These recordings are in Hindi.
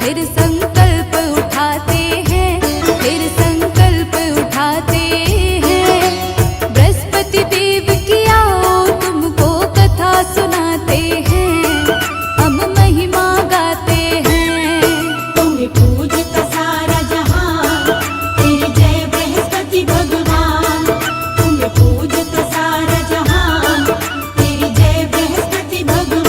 फिर संकल्प उठाते हैं, फिर संकल्प उठाते हैं। बृहस्पति देव की आओ तुमको कथा सुनाते हैं, हम महिमा गाते हैं। तुम्हें पूजता सारा जहां, तेरी जय बृहस्पति भगवान। तुम्हें पूजता सारा जहां, तेरी जय बृहस्पति भगवान।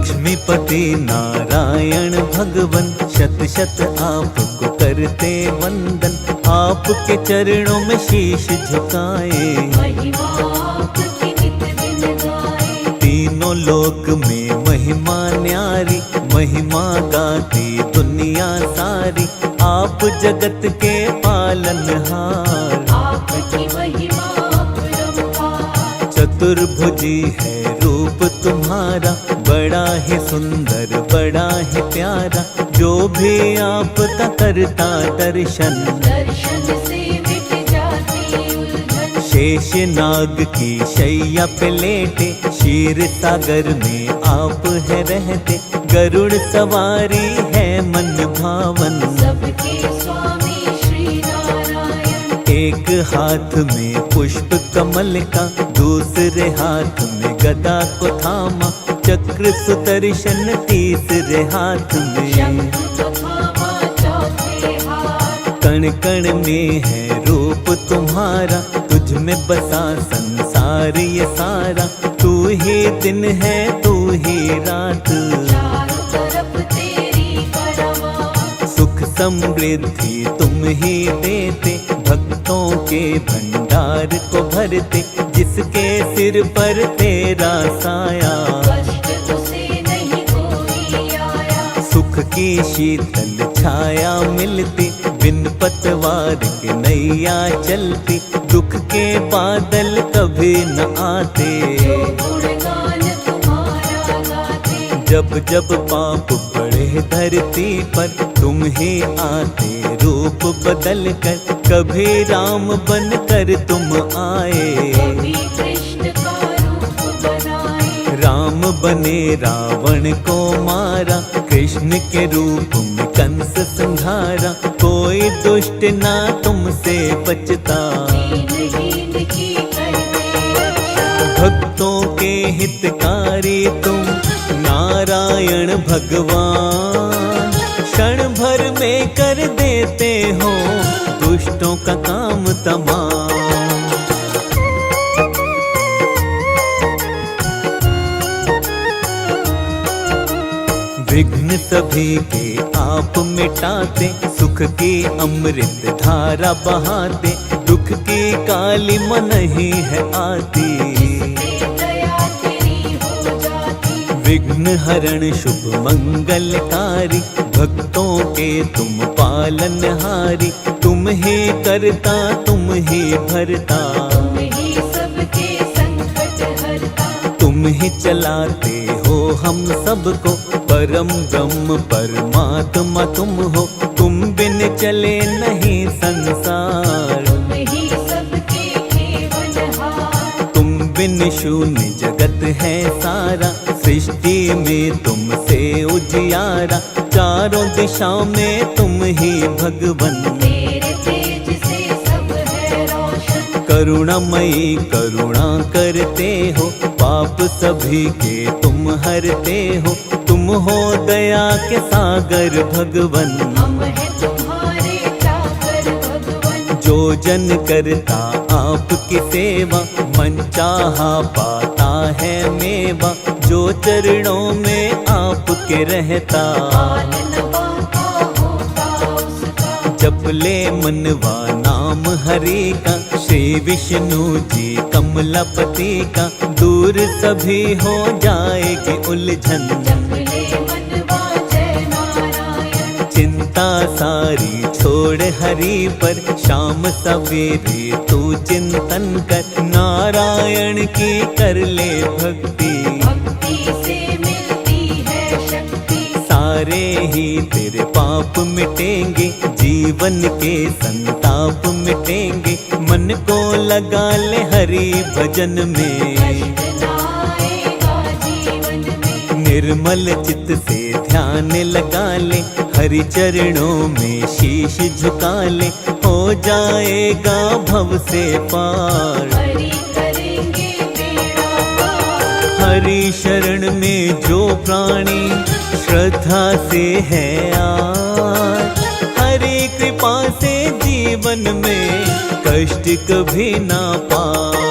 लक्ष्मीपति नारायण भगवन शत शत आपको करते वंदन। आपके चरणों में शीश झुकाए, महिमा आपकी नित दिन गाए। तीनों लोक में महिमा न्यारी, महिमा गाती दुनिया सारी। आप जगत के पालनहार, आपकी महिमा अपरंपार। चतुर्भुजी है रूप तुम्हारा, बड़ा ही सुंदर बड़ा ही प्यारा। जो भी आपका करता दर्शन, दर्शन से मिट जाती उलझन। शेष नाग की शैया पे लेटे, क्षीर सागर में आप है रहते। गरुड़ सवारी है मन भावन, सबके स्वामी श्री नारायण। एक हाथ में पुष्प कमल का, दूसरे हाथ में गदा को थामा। चक्र सुदर्शन तीसरे हाथ में, शंख थामा चौथे हाथ। कण कण में है रूप तुम्हारा। तुझ में बसा संसार ये सारा। तू ही दिन है तू ही रात, चारों तरफ तेरी परवाह। सुख समृद्धि तुम ही देते। भक्तों के भंडार को भरते, जिसके सिर पर तेरा साया। कष्ट उसे नहीं कोई आया। सुख की शीतल छाया मिलती, बिन पतवार के नैया चलती। दुख के बादल कभी न आते, जो गुणगान तुम्हारा गाते। जब जब पाप बढ़े धरती पर, तुम ही आते रूप बदल कर। कभी राम बन कर तुम आए, कभी कृष्ण का रूप बनाए। राम बने रावण को मारा। कृष्ण के रूप में कंस संहारा। कोई दुष्ट ना तुमसे बचता, दीनहीन की करते रक्षा। भक्तों के हितकारी तुम नारायण भगवान। क्षण भर में कर देते हो दुष्टों का काम तमाम। विघ्न सभी के आप मिटाते, सुख की अमृत धारा बहाते। दुख की काली मन ही है आती, दया तेरी हो जाती। विघ्न हरण शुभ मंगलकारी। भक्तों के तुम पालनहारी। तुम ही करता तुम ही भरता, तुम ही सबके संकट हरता। तुम ही चलाते हो हम सबको। परम ब्रह्म परमात्मा तुम हो, तुम बिन चले नहीं संसार। तुम ही सबके जीवनहार। तुम बिन शून्य जगत है सारा। सृष्टि में तुमसे उजियारा। चारों दिशा में तुम ही भगवन। तेरे तेज से सब है रोशन। करुणामयी करुणा करते हो, पाप सभी के तुम हरते हो। तुम हो दया के सागर भगवन। हम हैं तुम्हारे चाकर भगवन। जो जन करता आपकी सेवा, मन चाहा पाता है मेवा। जो चरणों में आपके रहता, पालन पाता होता उसका। जप ले मनवा नाम हरि का। श्री विष्णु जी कमलापति का, दूर सभी हो जाएगी उलझन। जप ले मनवा जय नारायण। चिंता सारी छोड़ हरि पर, शाम सवेरे तू चिंतन कर। नारायण की कर ले भक्ति, भक्ति से मिलती है शक्ति। सारे ही तेरे पाप मिटेंगे। जीवन के संताप मिटेंगे। मन को लगा ले हरि भजन में, कष्ट ना आएगा जीवन में। निर्मल चित्त से ध्यान लगा ले। हरि चरणों में शीश झुका ले। हो जाएगा भव से पार। हरि करेंगे बेड़ा पार। हरि शरण में जो प्राणी श्रद्धा से है आज, हरि कृपा से जीवन में कष्ट कभी ना पाए।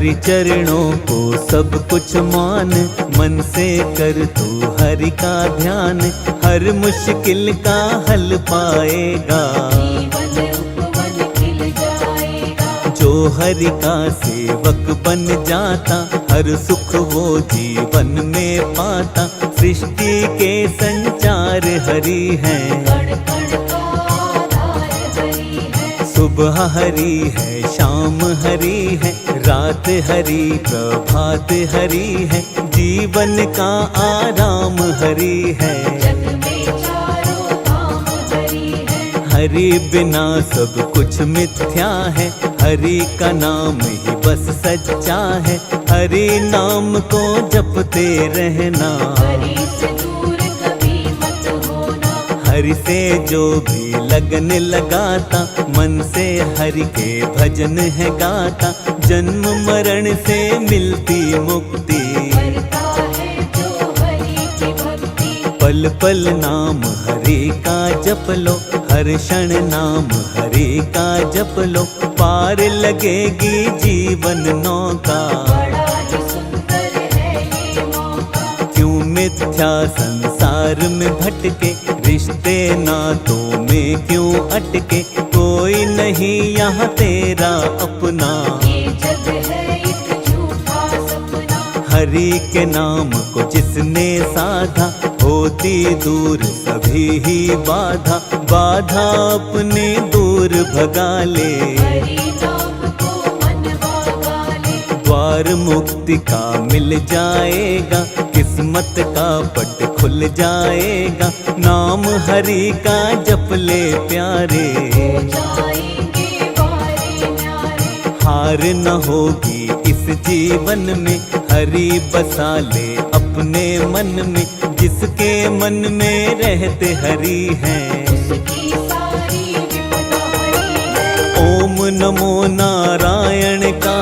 हरि चरणों को सब कुछ मान, मन से कर तू हरि का ध्यान, हर मुश्किल का हल पाएगा। जीवन उपवन खिल जाएगा। जो हरि का सेवक बन जाता, हर सुख वो जीवन में पाता। सृष्टि के संचार हरि है, कण कण का आधार हरि है। सुबह हरि है, शाम हरि है, रात हरि, प्रभात हरि है, जीवन का आराम हरि है। जग में चारों धाम हरि है। हरि बिना सब कुछ मिथ्या है, हरि का नाम ही बस सच्चा है। हरि नाम को जपते रहना, हरि से दूर कभी मत होना। हरि से जो भी लगन लगाता, मन से हरि के भजन है गाता। जन्म मरण से मिलती मुक्ति, करता है जो हरि की भक्ति। पल पल नाम हरि का जप लो, हर क्षण नाम हरि का जप लो। पार लगेगी जीवन नौका, बड़ा ही सुंदर है ये मौका। क्यों मिथ्या संसार में भटके, रिश्ते नातों में क्यों अटके। कोई नहीं यहाँ तेरा अपना, ये जग है एक झूठा सपना। हरि के नाम को जिसने साधा, होती दूर सभी ही बाधा। बाधा अपने दूर भगा ले, हरि नाम को मनवा गाले। द्वार मुक्ति का मिल जाएगा, किस्मत का पट खुल जाएगा। नाम हरि का जप ले प्यारे, हो जाएंगे वारे न्यारे। हार न होगी इस जीवन में, हरि बसा ले अपने मन में। जिसके मन में रहते हरि हैं, उसकी सारी विपदा हरि है। ओम नमो नारायण का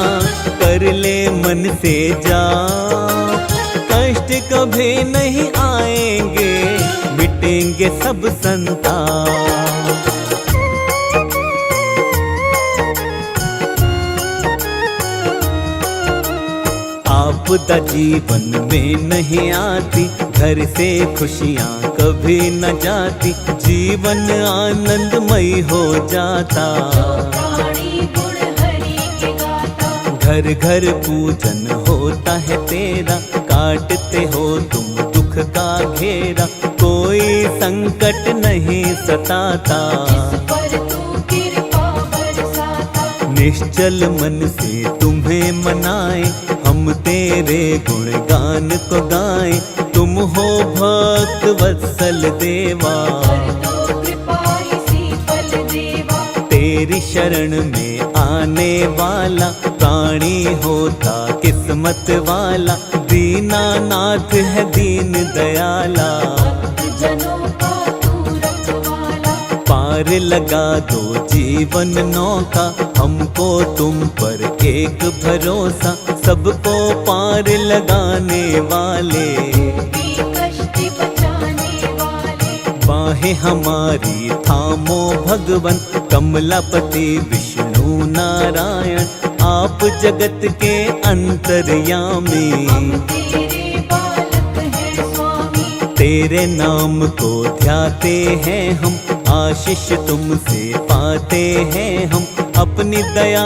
कर ले मन से जा। कष्ट कभी नहीं आएंगे, मिटेंगे सब संताप। आपदा जीवन में नहीं आती, घर से खुशियाँ कभी न जाती। जीवन आनंदमय हो जाता, प्राणी गुण हरि के गाता। घर घर पूजन होता है तेरा। काटते हो तुम दुख का घेरा, कोई संकट नहीं सताता। जिस पर तू कृपा बरसाता। निश्चल मन से तुम्हें मनाए, हम तेरे गुणगान को गाएं। तुम हो भक्त वत्सल देवा, कर दो कृपा इसी फल देवा। तेरी शरण में आने वाला प्राणी होता किस्मत वाला। दीनानाथ है दीन दयाला, भक्त जनों का तू रखवाला। पार लगा दो जीवन नौका, हमको तुम पर एक भरोसा। सबको पार लगाने वाले, भी कष्ट बचाने वाले। बाहें हमारी थामो भगवन, कमलापति विष्णु नारायण। आप जगत के अंतर्यामी, हम तेरे बालक हैं स्वामी। तेरे नाम को ध्याते हैं हम, आशीष तुमसे पाते हैं हम। अपनी दया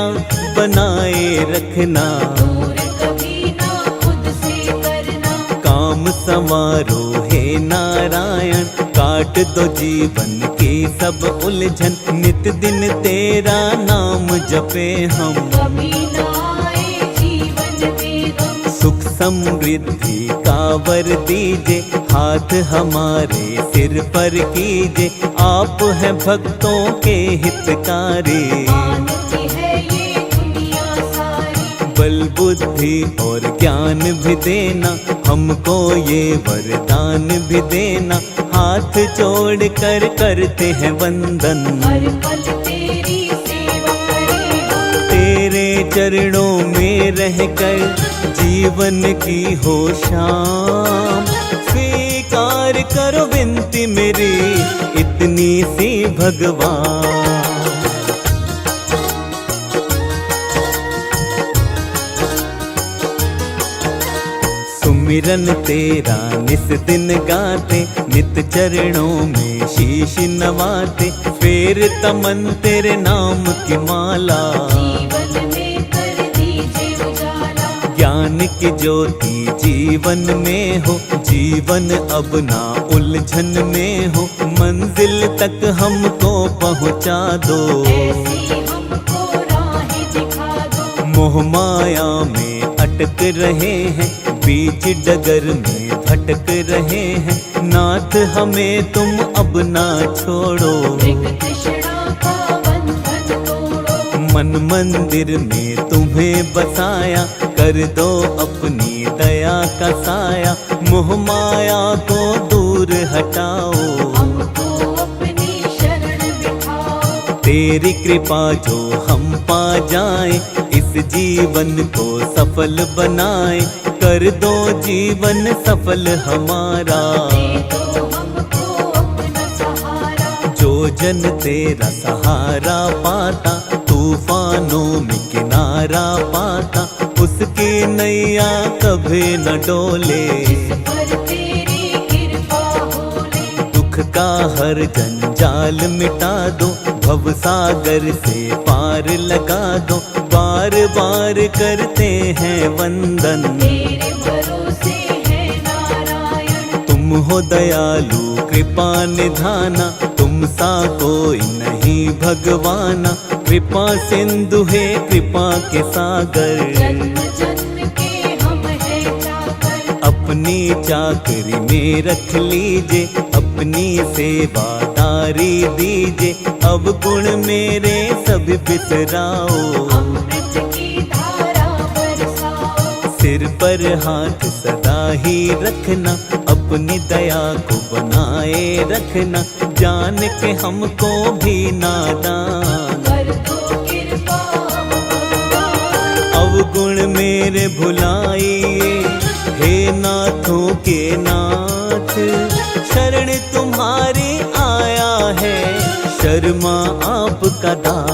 बनाए रखना, दूर कभी ना खुद से करना। काम संवारो हे नारायण। काट दो जीवन की सब उलझन, नित दिन तेरा नाम जपे हम। कभी ना आए जीवन में गम। सुख समृद्धि का वर दीजे, हाथ हमारे सिर पर कीजे। आप हैं भक्तों के हितकारी, मानती है ये दुनिया सारी। बल बुद्धि और ज्ञान भी देना, हमको ये वरदान भी देना। हाथ जोड़ कर करते हैं वंदन, हर पल तेरी सेवा करेगा। तेरे चरणों में रहकर जीवन की हो शाम। स्वीकार करो विनती मेरी इतनी सी भगवान। सिमरन तेरा निस दिन गाते, नित चरणों में शीश नवाते, फेर तमन तेरे नाम की माला। जीवन में कर दीजिए उजाला, ज्ञान की ज्योति जीवन में हो, जीवन अब ना उलझन में हो, मंजिल तक हमको पहुँचा दो। ऐसी हमको राहें दिखा दो। मोह माया में अटक रहे हैं, बीच डगर में भटक रहे हैं, नाथ हमें तुम अब ना छोड़ो। मृग तृष्णा का बंधन तोड़ो, मन मंदिर में तुम्हें बसाया, कर दो अपनी दया का साया, मोह माया को दूर हटाओ। हमको अपनी शरण बिठाओ। तेरी कृपा जो हम पा जाएं, इस जीवन को सफल बनाए, कर दो जीवन सफल हमारा। दे दो हमको अपना सहारा, जो जन तेरा सहारा पाता, तूफानों में किनारा पाता, उसकी नैया कभी न डोले। जिस पर तेरी कृपा होले, दुख का हर जंजाल मिटा दो, भव सागर से पार लगा दो, बार बार करते हैं वंदन। तेरे भरोसे है नारायण, तुम हो दयालु कृपा निधाना, तुम सा कोई नहीं भगवाना, कृपा सिंधु है कृपा के सागर। जन्म जन्म के हम है चाकर, अपनी चाकरी में रख लीजिए, अपनी सेवादारी दीजिए, अब गुण मेरे सभी बिसराओ। अमृत की धारा बरसाओ। सिर पर हाथ सदा ही रखना, अपनी दया को बनाए रखना, जान के हमको भी नादान। कर दो कृपा हमको, अवगुण मेरे भुलाइए, हे नाथों के नाथ, शरण तुम्हारी आया है, शर्मा आपका दास।